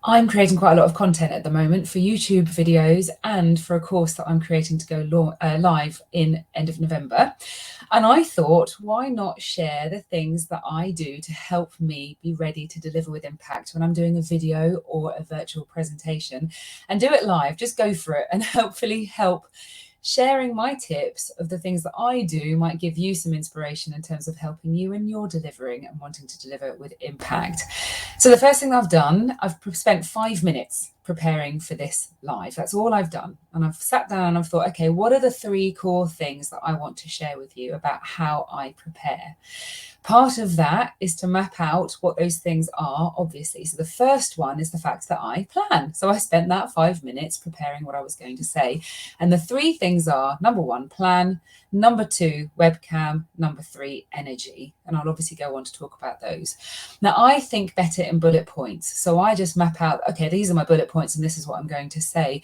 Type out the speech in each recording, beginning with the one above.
I'm creating quite a lot of content at the moment for YouTube videos and for a course that I'm creating to go live in end of November. And I thought, why not share the things that I do to help me be ready to deliver with impact when I'm doing a video or a virtual presentation, and do it live, just go for it, and hopefully help. Sharing my tips of the things that I do might give you some inspiration in terms of helping you when you're delivering and wanting to deliver with impact. So the first thing I've done, I've spent 5 minutes preparing for this live. That's all I've done. And I've sat down and I've thought, okay, what are the 3 core things that I want to share with you about how I prepare? Part of that is to map out what those things are, obviously. So the first one is the fact that I plan. So I spent that 5 minutes preparing what I was going to say. And the 3 things are, number 1, plan, number 2, webcam, number 3, energy. And I'll obviously go on to talk about those. Now, I think better in bullet points. So I just map out, okay, these are my bullet points and this is what I'm going to say.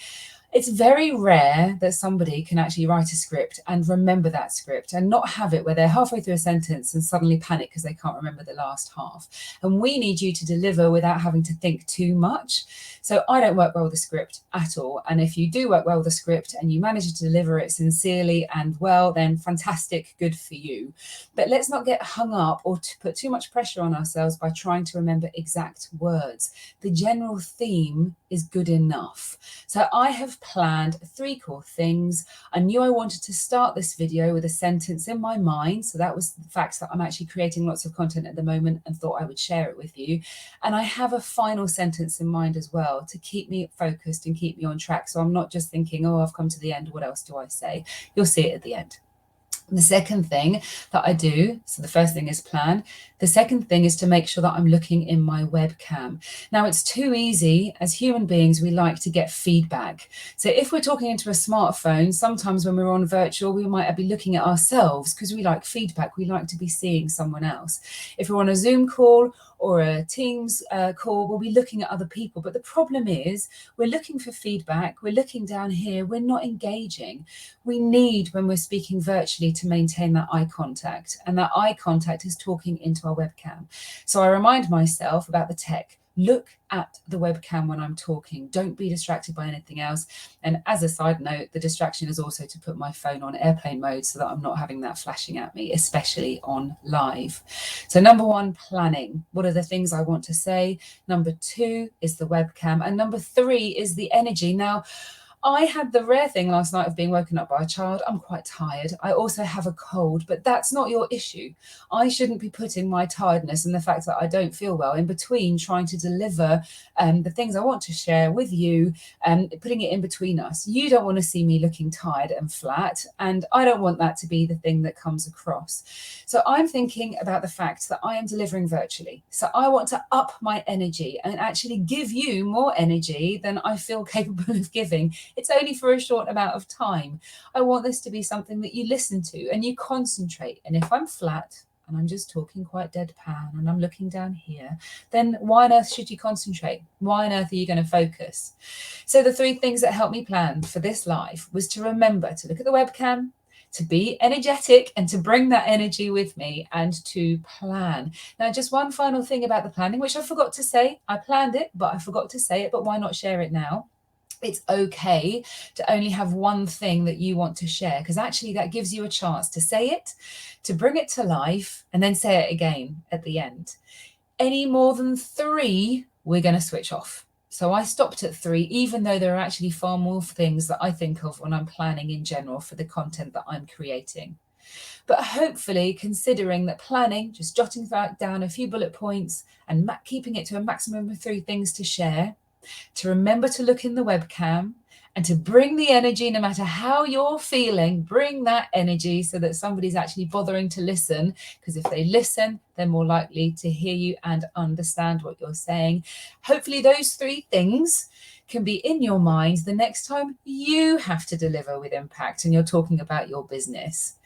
It's very rare that somebody can actually write a script and remember that script and not have it where they're halfway through a sentence and suddenly panic because they can't remember the last half. And we need you to deliver without having to think too much. So I don't work well with a script at all. And if you do work well with a script and you manage to deliver it sincerely and well, then fantastic, good for you. But let's not get hung up or to put too much pressure on ourselves by trying to remember exact words. The general theme is good enough. So I have planned 3 core things. I knew I wanted to start this video with a sentence in my mind. So that was the fact that I'm actually creating lots of content at the moment and thought I would share it with you. And I have a final sentence in mind as well to keep me focused and keep me on track. So I'm not just thinking, oh, I've come to the end, what else do I say? You'll see it at the end. The second thing that I do, so the first thing is plan. The second thing is to make sure that I'm looking in my webcam. Now, it's too easy. As human beings, we like to get feedback. So if we're talking into a smartphone, sometimes when we're on virtual, we might be looking at ourselves because we like feedback. We like to be seeing someone else. If we're on a Zoom call or a Teams call, we'll be looking at other people. But the problem is we're looking for feedback. We're looking down here. We're not engaging. We need, when we're speaking virtually, to maintain that eye contact. And that eye contact is talking into our webcam. So I remind myself about the tech. Look at the webcam when I'm talking. Don't be distracted by anything else. And as a side note, the distraction is also to put my phone on airplane mode so that I'm not having that flashing at me, especially on live. So number 1, planning. What are the things I want to say? Number 2 is the webcam. And number 3 is the energy. Now, I had the rare thing last night of being woken up by a child. I'm quite tired. I also have a cold, but that's not your issue. I shouldn't be putting my tiredness and the fact that I don't feel well in between trying to deliver the things I want to share with you, putting it in between us. You don't want to see me looking tired and flat, and I don't want that to be the thing that comes across. So I'm thinking about the fact that I am delivering virtually. So I want to up my energy and actually give you more energy than I feel capable of giving. It's only for a short amount of time. I want this to be something that you listen to and you concentrate. And if I'm flat and I'm just talking quite deadpan and I'm looking down here, then why on earth should you concentrate? Why on earth are you going to focus? So the 3 things that helped me plan for this live was to remember to look at the webcam, to be energetic and to bring that energy with me, and to plan. Now, just one final thing about the planning, which I forgot to say. I planned it, but I forgot to say it, but why not share it now? It's okay to only have one thing that you want to share, because actually that gives you a chance to say it, to bring it to life, and then say it again at the end. Any more than 3, we're going to switch off. So I stopped at 3, even though there are actually far more things that I think of when I'm planning in general for the content that I'm creating. But hopefully, considering that planning, just jotting down a few bullet points and keeping it to a maximum of 3 things to share, to remember to look in the webcam, and to bring the energy, no matter how you're feeling, bring that energy so that somebody's actually bothering to listen, because if they listen, they're more likely to hear you and understand what you're saying. Hopefully those 3 things can be in your mind the next time you have to deliver with impact and you're talking about your business.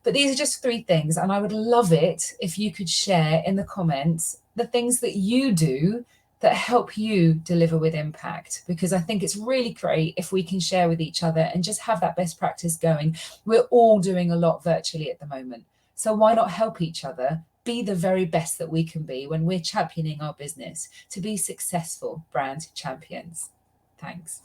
But these are just 3 things, and I would love it if you could share in the comments the things that you do that help you deliver with impact, because I think it's really great if we can share with each other and just have that best practice going. We're all doing a lot virtually at the moment. So why not help each other be the very best that we can be when we're championing our business, to be successful brand champions. Thanks.